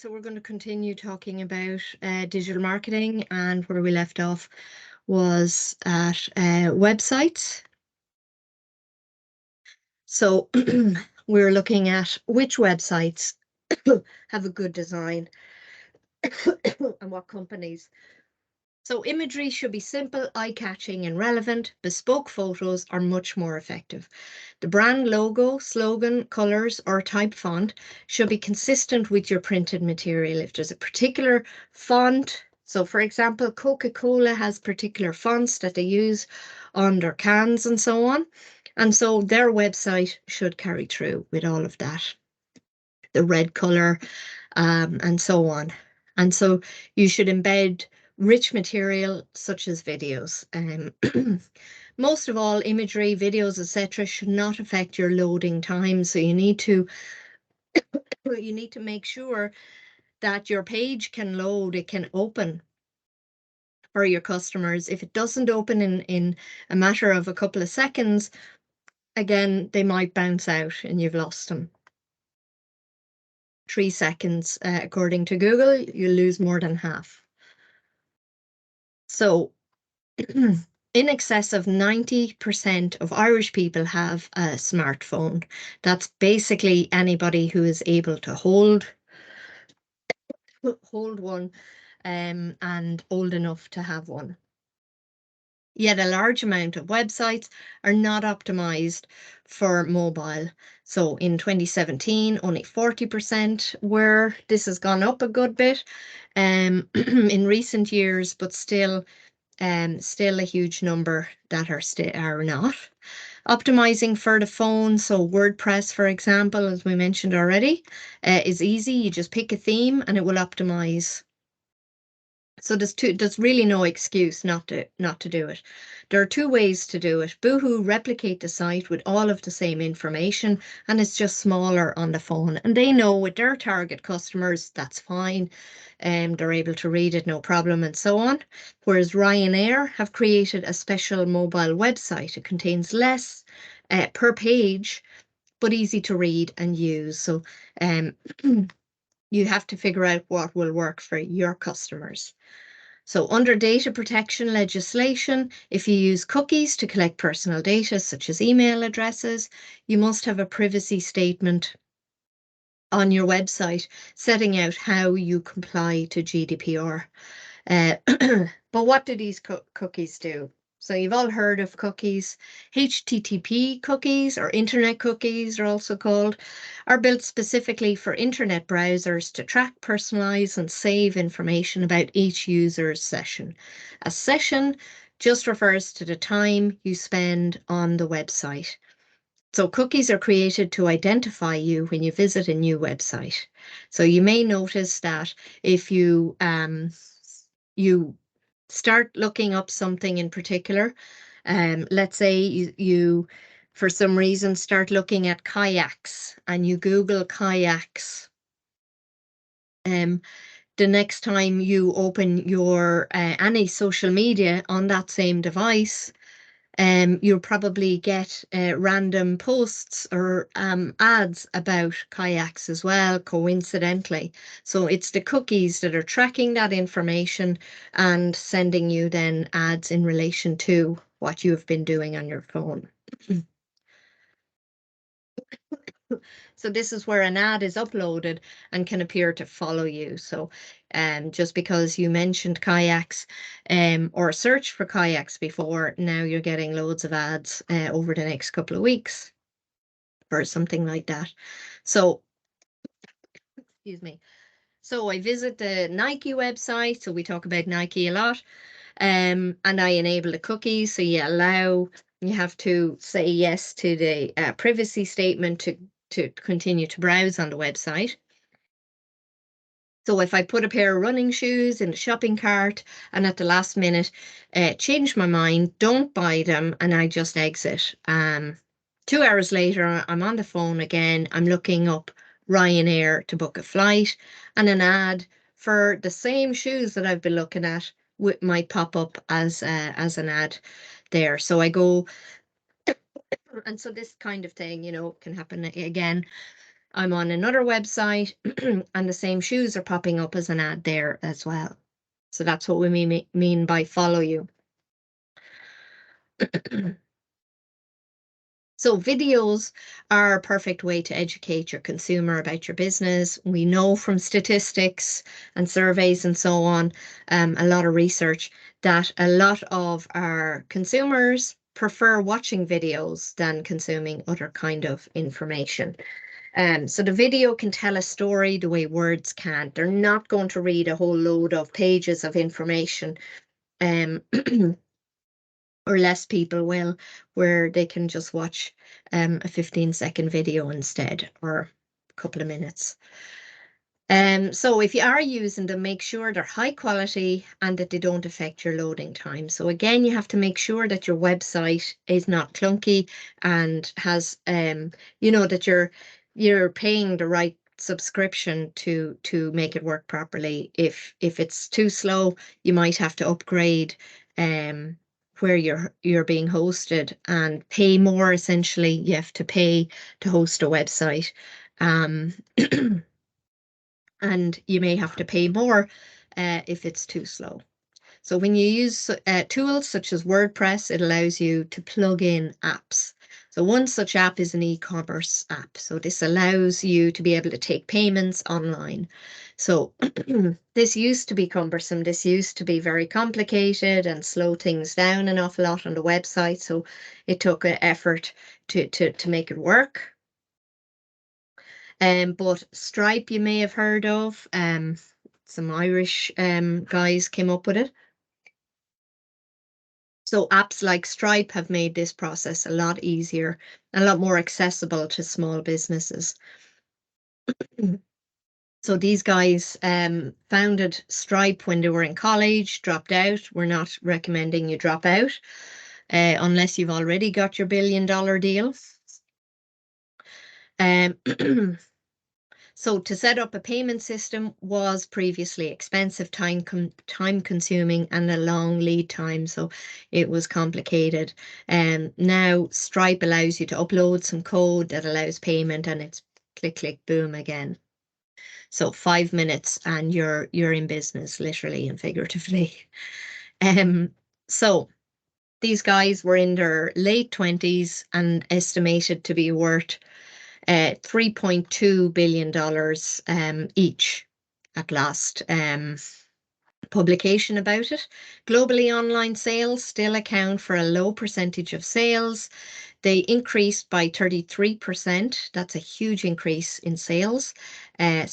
so we're going to continue talking about digital marketing, and where we left off was at websites. So we're looking at which websites have a good design and what companies. So imagery should be simple, eye-catching and relevant. Bespoke photos are much more effective. The brand logo, slogan, colours or type font should be consistent with your printed material. If there's a particular font, so for example, Coca-Cola has particular fonts that they use on their cans and so on. And so their website should carry through with all of that. The red colour and so on. And so you should embed rich material such as videos. Most of all, imagery, videos, etc., should not affect your loading time. So you need to make sure that your page can load, it can open for your customers. If it doesn't open in a matter of a couple of seconds, again, they might bounce out and you've lost them. 3 seconds, according to Google, you lose more than half. So in excess of 90% of Irish people have a smartphone. That's basically anybody who is able to hold one and old enough to have one. Yet a large amount of websites are not optimized for mobile. So in 2017, only 40% were. This has gone up a good bit in recent years, but still a huge number that are not. Optimizing for the phone, so WordPress, for example, as we mentioned already, is easy. You just pick a theme and it will optimize. So there's really no excuse not to do it. There are 2 ways to do it. Boohoo replicate the site with all of the same information, and it's just smaller on the phone. And they know with their target customers, that's fine. They're able to read it, no problem, and so on. Whereas Ryanair have created a special mobile website. It contains less per page, but easy to read and use. So you have to figure out what will work for your customers. So under data protection legislation, if you use cookies to collect personal data, such as email addresses, you must have a privacy statement on your website setting out how you comply to GDPR. But what do these cookies do? So you've all heard of cookies. HTTP cookies, or internet cookies are also called, are built specifically for internet browsers to track, personalize and save information about each user's session. A session just refers to the time you spend on the website. So cookies are created to identify you when you visit a new website. So you may notice that if you start looking up something in particular, let's say you for some reason start looking at kayaks and you Google kayaks. The next time you open your any social media on that same device, you'll probably get random posts or ads about kayaks as well, coincidentally. So it's the cookies that are tracking that information and sending you then ads in relation to what you've been doing on your phone. So this is where an ad is uploaded and can appear to follow you. So just because you mentioned kayaks or searched for kayaks before, now you're getting loads of ads over the next couple of weeks or something like that. So, excuse me. So I visit the Nike website. So we talk about Nike a lot. And I enable the cookies. So you have to say yes to the privacy statement to continue to browse on the website. So if I put a pair of running shoes in the shopping cart and at the last minute change my mind, don't buy them, and I just exit. 2 hours later, I'm on the phone again. I'm looking up Ryanair to book a flight, and an ad for the same shoes that I've been looking at might pop up as an ad there. So I go, and so this kind of thing, can happen again. I'm on another website and the same shoes are popping up as an ad there as well. So that's what we mean by follow you. So videos are a perfect way to educate your consumer about your business. We know from statistics and surveys and so on, a lot of research, that a lot of our consumers prefer watching videos than consuming other kind of information. So the video can tell a story the way words can't. They're not going to read a whole load of pages of information. Um, or less people will, where they can just watch a 15-second video instead, or a couple of minutes. So if you are using them, make sure they're high quality and that they don't affect your loading time. So again, you have to make sure that your website is not clunky and has, that you're paying the right subscription to make it work properly. If it's too slow, you might have to upgrade where you're being hosted and pay more. Essentially, you have to pay to host a website. And you may have to pay more if it's too slow. So when you use tools such as WordPress, it allows you to plug in apps. So one such app is an e-commerce app. So this allows you to be able to take payments online. So this used to be cumbersome. This used to be very complicated and slow things down an awful lot on the website. So it took an effort to make it work. But Stripe you may have heard of. Some Irish guys came up with it. So apps like Stripe have made this process a lot easier, a lot more accessible to small businesses. So these guys founded Stripe when they were in college, dropped out. We're not recommending you drop out unless you've already got your $1 billion deal. So to set up a payment system was previously expensive, time consuming, and a long lead time. So it was complicated. And now Stripe allows you to upload some code that allows payment, and it's click, click, boom again. So 5 minutes and you're in business, literally and figuratively. So these guys were in their late 20s and estimated to be worth $3.2 billion each at last publication about it. Globally, online sales still account for a low percentage of sales. They increased by 33%. That's a huge increase in sales. In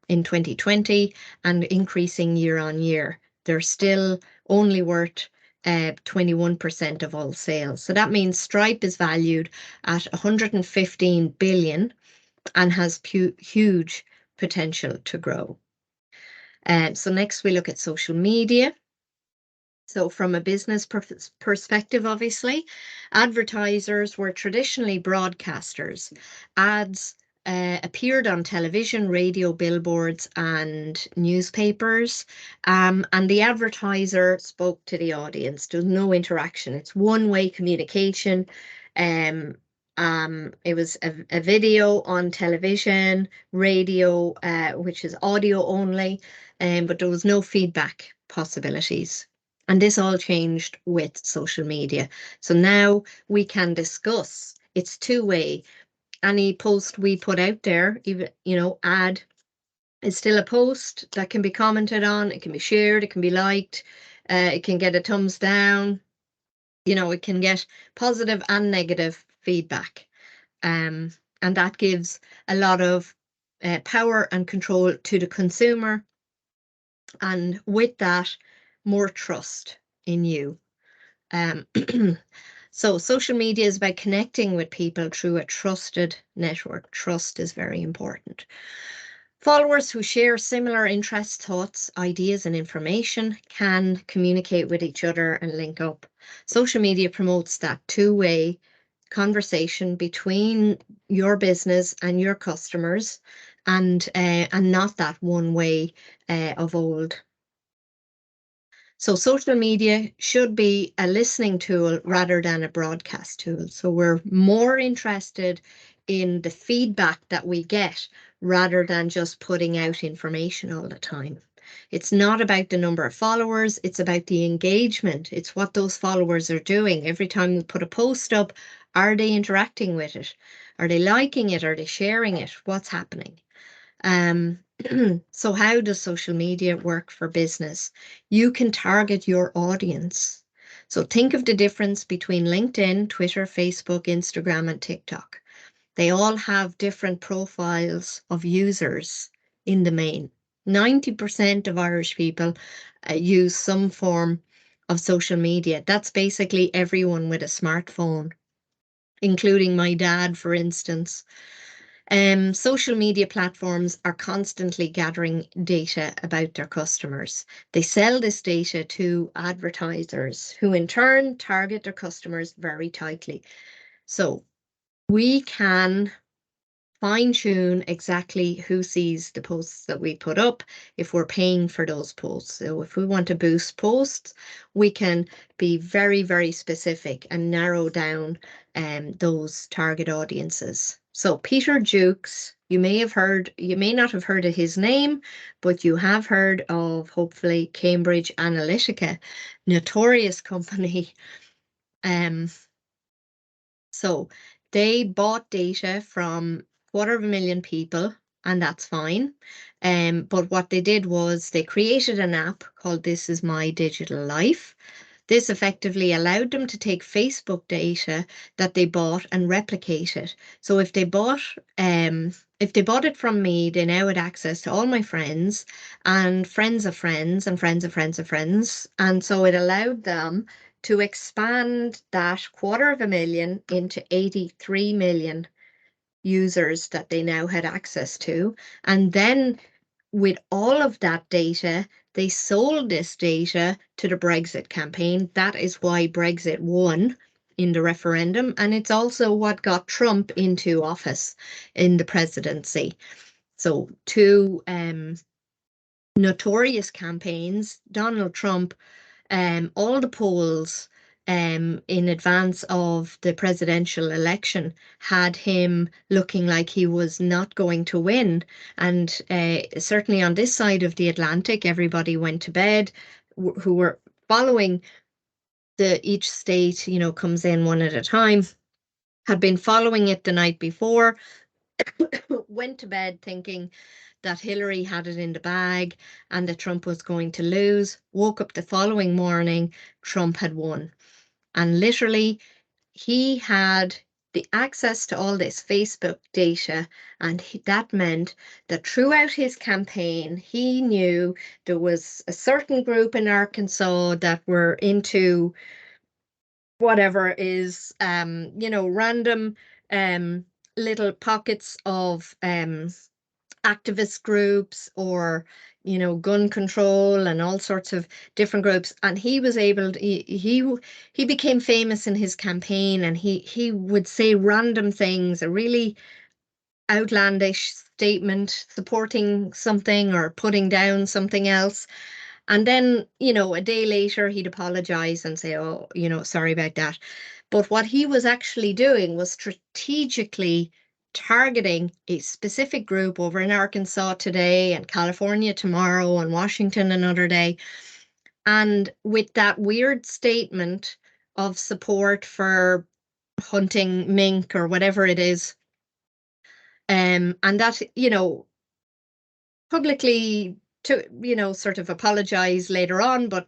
2020 and increasing year on year. They're still only worth 21% of all sales. So that means Stripe is valued at 115 billion and has huge potential to grow. So next we look at social media. So from a business perspective, obviously, advertisers were traditionally broadcasters. Ads appeared on television, radio, billboards, and newspapers. And the advertiser spoke to the audience. There's no interaction. It's one-way communication. It was a video on television, radio, which is audio only, but there was no feedback possibilities. And this all changed with social media. So now we can discuss. It's two-way. Any post we put out there, even, ad is still a post that can be commented on. It can be shared. It can be liked. It can get a thumbs down. It can get positive and negative feedback. And that gives a lot of power and control to the consumer. And with that, more trust in you. So social media is about connecting with people through a trusted network. Trust is very important. Followers who share similar interests, thoughts, ideas, and information can communicate with each other and link up. Social media promotes that two-way conversation between your business and your customers, and not that one way of old. So social media should be a listening tool rather than a broadcast tool. So we're more interested in the feedback that we get rather than just putting out information all the time. It's not about the number of followers, it's about the engagement. It's what those followers are doing. Every time we put a post up, are they interacting with it? Are they liking it? Are they sharing it? What's happening? Um, so how does social media work for business? You can target your audience. So think of the difference between LinkedIn, Twitter, Facebook, Instagram, and TikTok. They all have different profiles of users in the main. 90% of Irish people use some form of social media. That's basically everyone with a smartphone, including my dad, for instance. Social media platforms are constantly gathering data about their customers. They sell this data to advertisers who in turn target their customers very tightly. So we can fine tune exactly who sees the posts that we put up if we're paying for those posts. So if we want to boost posts, we can be very, very specific and narrow down those target audiences. So Peter Jukes, you may not have heard of his name, but you have heard of hopefully Cambridge Analytica, notorious company. So they bought data from 250,000 people, and that's fine. But what they did was they created an app called This Is My Digital Life. This effectively allowed them to take Facebook data that they bought and replicate it. So if they bought it from me, they now had access to all my friends and friends of friends and friends of friends of friends. And so it allowed them to expand that 250,000 into 83 million users that they now had access to. And then with all of that data, they sold this data to the Brexit campaign. That is why Brexit won in the referendum. And it's also what got Trump into office in the presidency. So two notorious campaigns, Donald Trump, all the polls in advance of the presidential election had him looking like he was not going to win. And certainly on this side of the Atlantic, everybody went to bed who were following each state, comes in one at a time, had been following it the night before, went to bed thinking that Hillary had it in the bag and that Trump was going to lose, woke up the following morning, Trump had won. And literally, he had the access to all this Facebook data, and that meant that throughout his campaign, he knew there was a certain group in Arkansas that were into whatever is, random little pockets of activist groups or gun control and all sorts of different groups, and he was able to, he became famous in his campaign, and he would say random things, a really outlandish statement supporting something or putting down something else, and then a day later he'd apologize and say, oh, sorry about that. But what he was actually doing was strategically targeting a specific group over in Arkansas today and California tomorrow and Washington another day. And with that weird statement of support for hunting mink or whatever it is, and that, publicly to, sort of apologize later on, but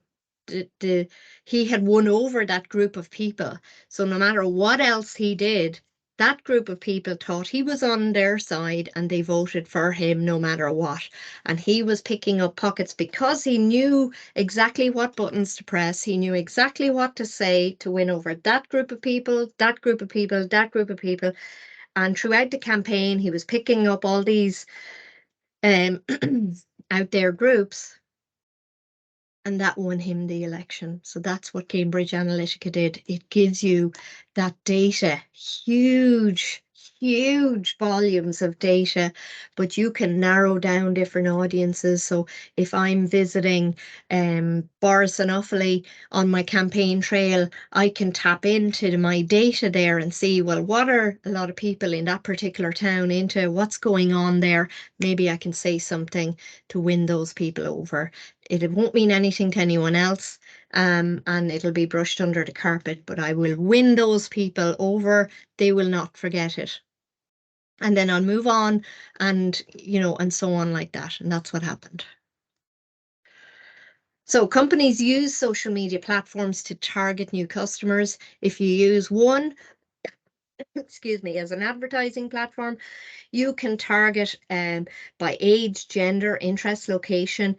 he had won over that group of people. So no matter what else he did, that group of people thought he was on their side and they voted for him no matter what. And he was picking up pockets because he knew exactly what buttons to press. He knew exactly what to say to win over that group of people, that group of people, that group of people. And throughout the campaign, he was picking up all these out there groups, and that won him the election. So that's what Cambridge Analytica did. It gives you that data, huge, huge volumes of data, but you can narrow down different audiences. So if I'm visiting Boris and Offaly on my campaign trail, I can tap into my data there and see, well, what are a lot of people in that particular town into? What's going on there? Maybe I can say something to win those people over. It won't mean anything to anyone else, and it'll be brushed under the carpet, but I will win those people over. They will not forget it. And then I'll move on and, and so on like that. And that's what happened. So companies use social media platforms to target new customers. If you use one, excuse me, as an advertising platform, you can target by age, gender, interest, location,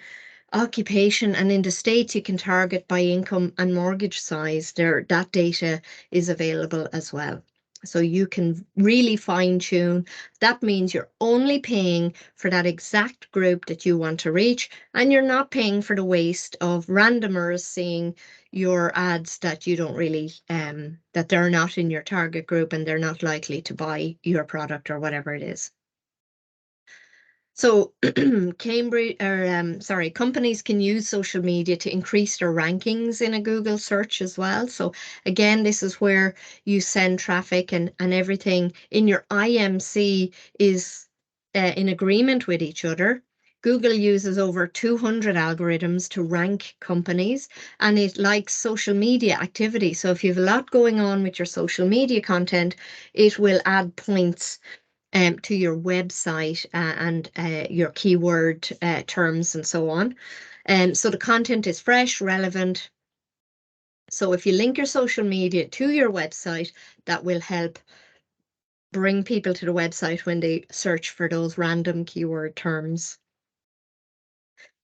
occupation, and in the States you can target by income and mortgage size. That data is available as well. So you can really fine tune. That means you're only paying for that exact group that you want to reach, and you're not paying for the waste of randomers seeing your ads that you don't really, that they're not in your target group and they're not likely to buy your product or whatever it is. So companies can use social media to increase their rankings in a Google search as well. So again, this is where you send traffic and everything in your IMC is in agreement with each other. Google uses over 200 algorithms to rank companies, and it likes social media activity. So if you have a lot going on with your social media content, it will add points to your website and your keyword terms and so on. So the content is fresh, relevant. So if you link your social media to your website, that will help bring people to the website when they search for those random keyword terms.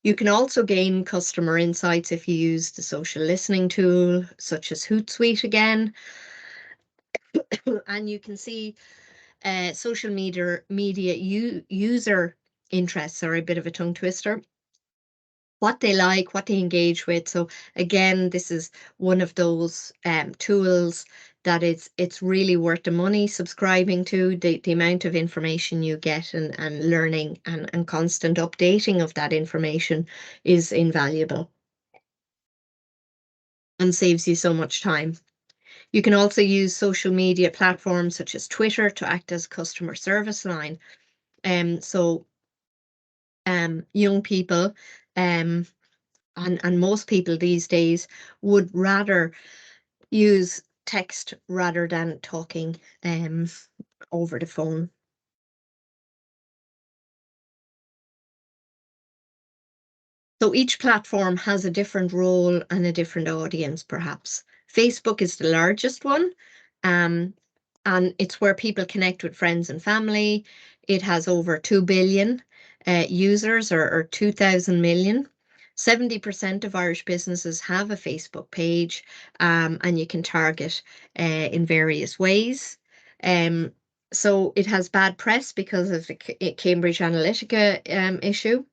You can also gain customer insights if you use the social listening tool, such as Hootsuite again. And you can see social media user interests are a bit of a tongue twister. What they like, what they engage with. So again, this is one of those tools that it's really worth the money subscribing to. The amount of information you get and learning and constant updating of that information is invaluable and saves you so much time. You can also use social media platforms such as Twitter to act as a customer service line. So young people and most people these days would rather use text rather than talking over the phone. So each platform has a different role and a different audience, perhaps. Facebook is the largest one, um, and it's where people connect with friends and family. It has over 2 billion users, or 2,000 million. 70% of Irish businesses have a Facebook page, and you can target in various ways. Um, so it has bad press because of the Cambridge Analytica issue.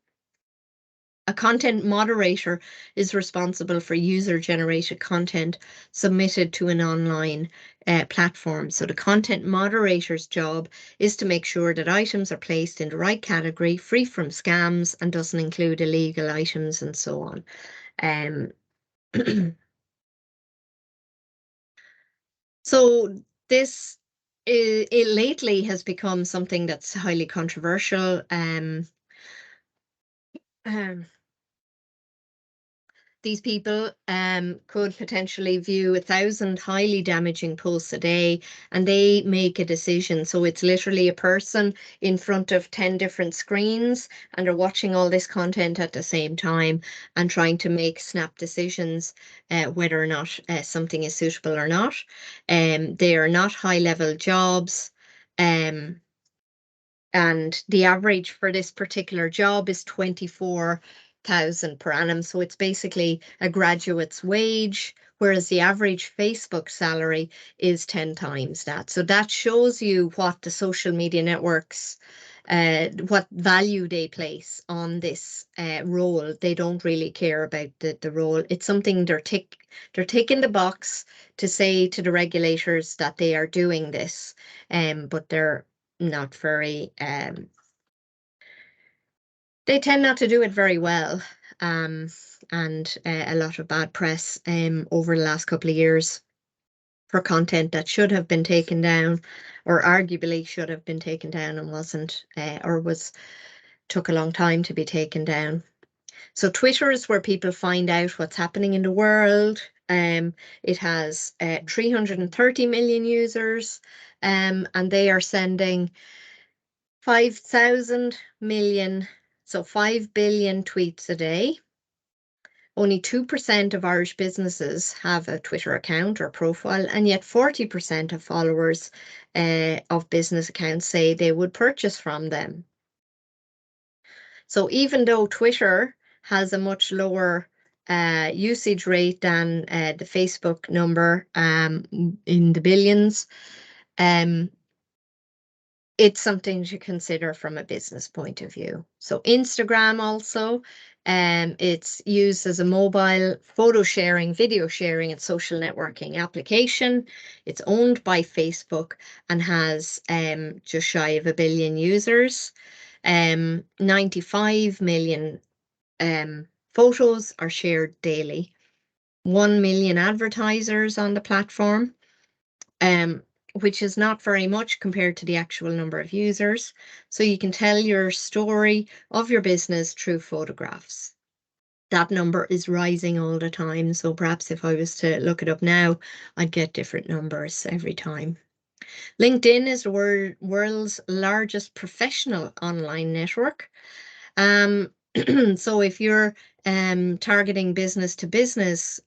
A content moderator is responsible for user-generated content submitted to an online platform. So the content moderator's job is to make sure that items are placed in the right category, free from scams, and doesn't include illegal items and so on. So this it lately has become something that's highly controversial. Um, These people could potentially view 1,000 highly damaging posts a day, and they make a decision. So it's literally a person in front of 10 different screens, and they're watching all this content at the same time and trying to make snap decisions whether or not something is suitable or not. They are not high-level jobs. And the average for this particular job is 24,000 per annum. So it's basically a graduate's wage, whereas the average Facebook salary is 10 times that. So that shows you what the social media networks, what value they place on this role. They don't really care about the role. It's something they're ticking the box to say to the regulators that they are doing this, but not very, they tend not to do it very well. Um, and a lot of bad press over the last couple of years for content that should have been taken down, or arguably should have been taken down and wasn't, or took a long time to be taken down. So Twitter is where people find out what's happening in the world. It has 330 million users, and they are sending 5,000 million, so 5 billion tweets a day. Only 2% of Irish businesses have a Twitter account or profile, and yet 40% of followers of business accounts say they would purchase from them. So even though Twitter has a much lower usage rate than the Facebook number in the billions, it's something to consider from a business point of view. So Instagram also, it's used as a mobile photo sharing, video sharing, and social networking application. It's owned by Facebook and has just shy of 1 billion users. 95 million photos are shared daily. 1 million advertisers on the platform. Which is not very much compared to the actual number of users. So you can tell your story of your business through photographs. That number is rising all the time. So perhaps if I was to look it up now, I'd get different numbers every time. LinkedIn is the world's largest professional online network. So if you're targeting business to business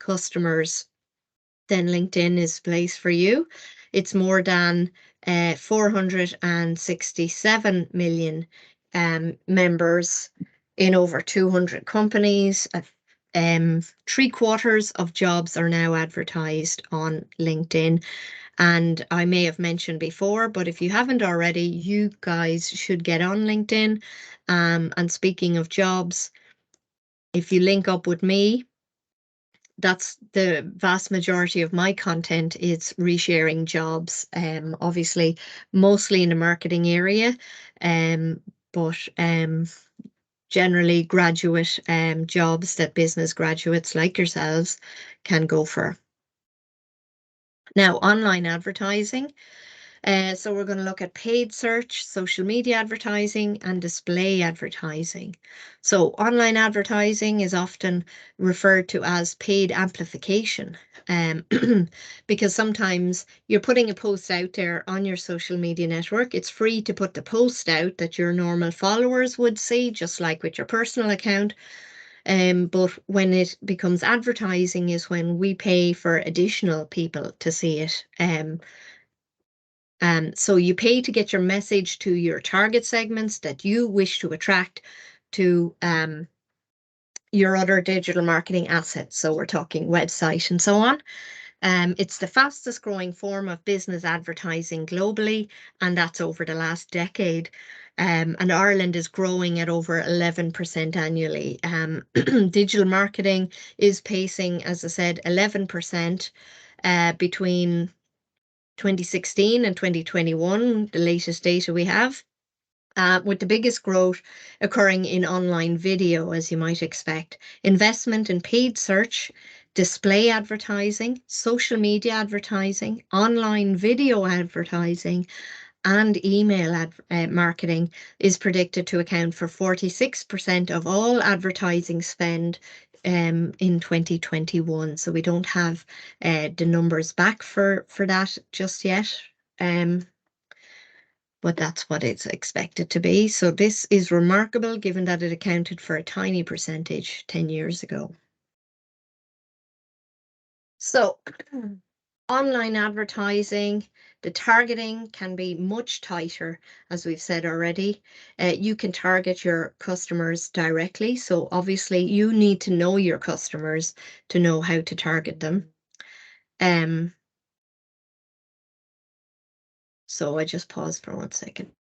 customers, then LinkedIn is the place for you. It's more than 467 million members in over 200 companies. 3/4 of jobs are now advertised on LinkedIn. And I may have mentioned before, but if you haven't already, you guys should get on LinkedIn. And speaking of jobs, if you link up with me, that's the vast majority of my content is resharing jobs, obviously mostly in the marketing area, but generally graduate jobs that business graduates like yourselves can go for. Now, online advertising. So we're going to look at paid search, social media advertising, and display advertising. So online advertising is often referred to as paid amplification, because sometimes you're putting a post out there on your social media network. It's free to put the post out that your normal followers would see, just like with your personal account. But when it becomes advertising is when we pay for additional people to see it. So you pay to get your message to your target segments that you wish to attract to your other digital marketing assets. So we're talking website and so on. It's the fastest growing form of business advertising globally, and that's over the last decade. And Ireland is growing at over 11% annually. Digital marketing is pacing, as I said, 11% between 2016 and 2021, the latest data we have, with the biggest growth occurring in online video, as you might expect. Investment in paid search, display advertising, social media advertising, online video advertising, and email marketing is predicted to account for 46% of all advertising spend in 2021. So we don't have the numbers back for that just yet. But that's what it's expected to be. So this is remarkable given that it accounted for a tiny percentage 10 years ago. So online advertising, the targeting can be much tighter, as we've said already. You can target your customers directly. So obviously you need to know your customers to know how to target them. So I just pause for 1 second.